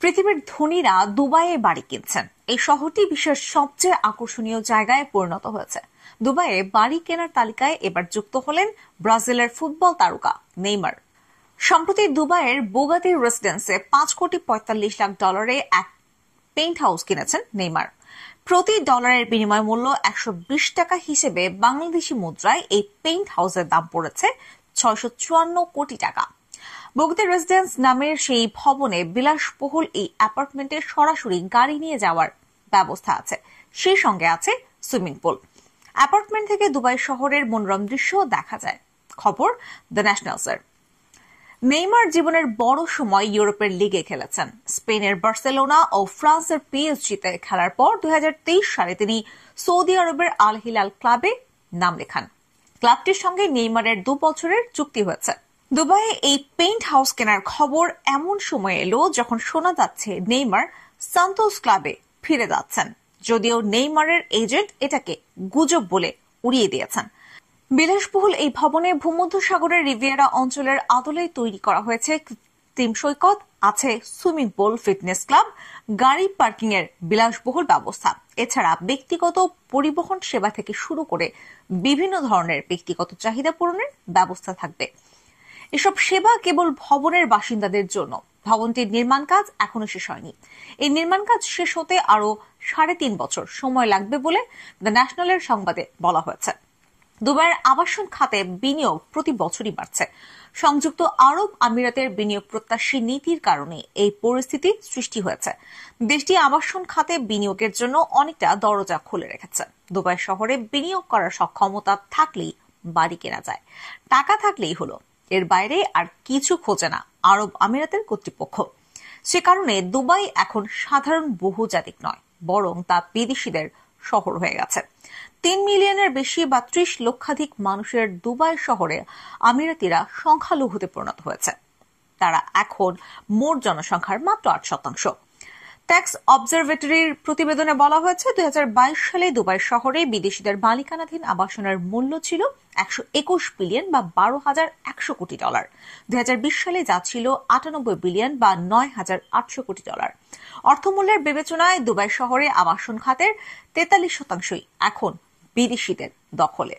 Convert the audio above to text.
পৃথিবীর ধনীরা দুবাইয়ে বাড়ি কিনছেন। এই শহরটি বিশ্বের সবচেয়ে আকর্ষণীয় জায়গায় পরিণত হয়েছে। দুবাইয়ে বাড়ি কেনার তালিকায় এবার যুক্ত হলেন ব্রাজিলের ফুটবল তারকা নেইমার। সম্প্রতি দুবাইয়ের বুগাতি রেসিডেন্সে $5.45 লাখ এক পেইন্ট হাউস কিনেছেন নেইমার। প্রতি ডলারের বিনিময় মূল্য 120 টাকা হিসেবে বাংলাদেশি মুদ্রায় এই পেইন্ট হাউসের দাম পড়েছে 654 কোটি টাকা। বুগাতি রেসিডেন্স নামের সেই ভবনে বিলাসবহুল এই অ্যাপার্টমেন্টে সরাসরি গাড়ি নিয়ে যাওয়ার ব্যবস্থা আছে, সেই সঙ্গে আছে সুইমিং পুল। অ্যাপার্টমেন্ট থেকে দুবাই শহরের মনোরম দৃশ্য দেখা যায়। খবর দ্য ন্যাশনালসের। নেইমার জীবনের বড় সময় ইউরোপের লিগে খেলেছেন। স্পেনের বার্সেলোনা ও ফ্রান্সের পিএসজিতে খেলার পর 2023 সালে তিনি সৌদি আরবের আল হিলাল ক্লাবে নাম লেখান। ক্লাবটির সঙ্গে নেইমারের 2 বছরের চুক্তি হয়েছে। দুবাইয়ে এই পেইন্ট হাউস কেনার খবর এমন সময় এলো যখন শোনা যাচ্ছে নেইমার সান্তোস ক্লাবে ফিরে যাচ্ছেন, যদিও নেইমারের এজেন্ট এটাকে গুজব বলে উড়িয়ে দিয়েছেন। বিলাসবহুল এই ভবনে ভূমধ্যসাগরের রিভিয়েরা অঞ্চলের আদলে তৈরি করা হয়েছে কৃত্রিম সৈকত, আছে সুইমিং পুল, ফিটনেস ক্লাব, গাড়ি পার্কিং এর বিলাসবহুল ব্যবস্থা। এছাড়া ব্যক্তিগত পরিবহন সেবা থেকে শুরু করে বিভিন্ন ধরনের ব্যক্তিগত চাহিদা পূরণের ব্যবস্থা থাকবে। এসব সেবা কেবল ভবনের বাসিন্দাদের জন্য। ভবনটির নির্মাণ কাজ এখনো শেষ হয়নি। এই নির্মাণ কাজ শেষ হতে আরো 3.5 বছর সময় লাগবে বলে দ্য ন্যাশনালের সংবাদে বলা হয়েছে। দুবাইয়ের আবাসন খাতে বিনিয়োগ প্রতি বছরই বাড়ছে। সংযুক্ত আরব আমিরাতের বিনিয়োগ প্রত্যাশী নীতির কারণে এই পরিস্থিতি সৃষ্টি হয়েছে। দেশটি আবাসন খাতে বিনিয়োগের জন্য অনেকটা দরজা খুলে রেখেছে। দুবাই শহরে বিনিয়োগ করার সক্ষমতা থাকলেই বাড়ি কেনা যায়, টাকা থাকলেই হলো। এর বাইরে আর কিছু খোঁজে না আরব আমিরাতের কর্তৃপক্ষ। সে কারণে দুবাই এখন সাধারণ বহুজাতিক নয়, বরং তা বিদেশিদের শহর হয়ে গেছে। 3 মিলিয়নের বেশি বা 30 লক্ষাধিক মানুষের দুবাই শহরে আমিরাতিরা সংখ্যালঘুতে পরিণত হয়েছে। তারা এখন মোট জনসংখ্যার মাত্র 8%। ট্যাক্স অবজারভেটরির প্রতিবেদনে বলা হয়েছে 2022 সালে দুবাই শহরে বিদেশিদের মালিকানাধীন আবাসনের মূল্য ছিল 121 বিলিয়ন বা $12,100 কোটি। 2020 সালে যা ছিল 98 বিলিয়ন বা $9,800 কোটি। অর্থমূল্যের বিবেচনায় দুবাই শহরে আবাসন খাতের 43% এখন বিদেশিদের দখলে।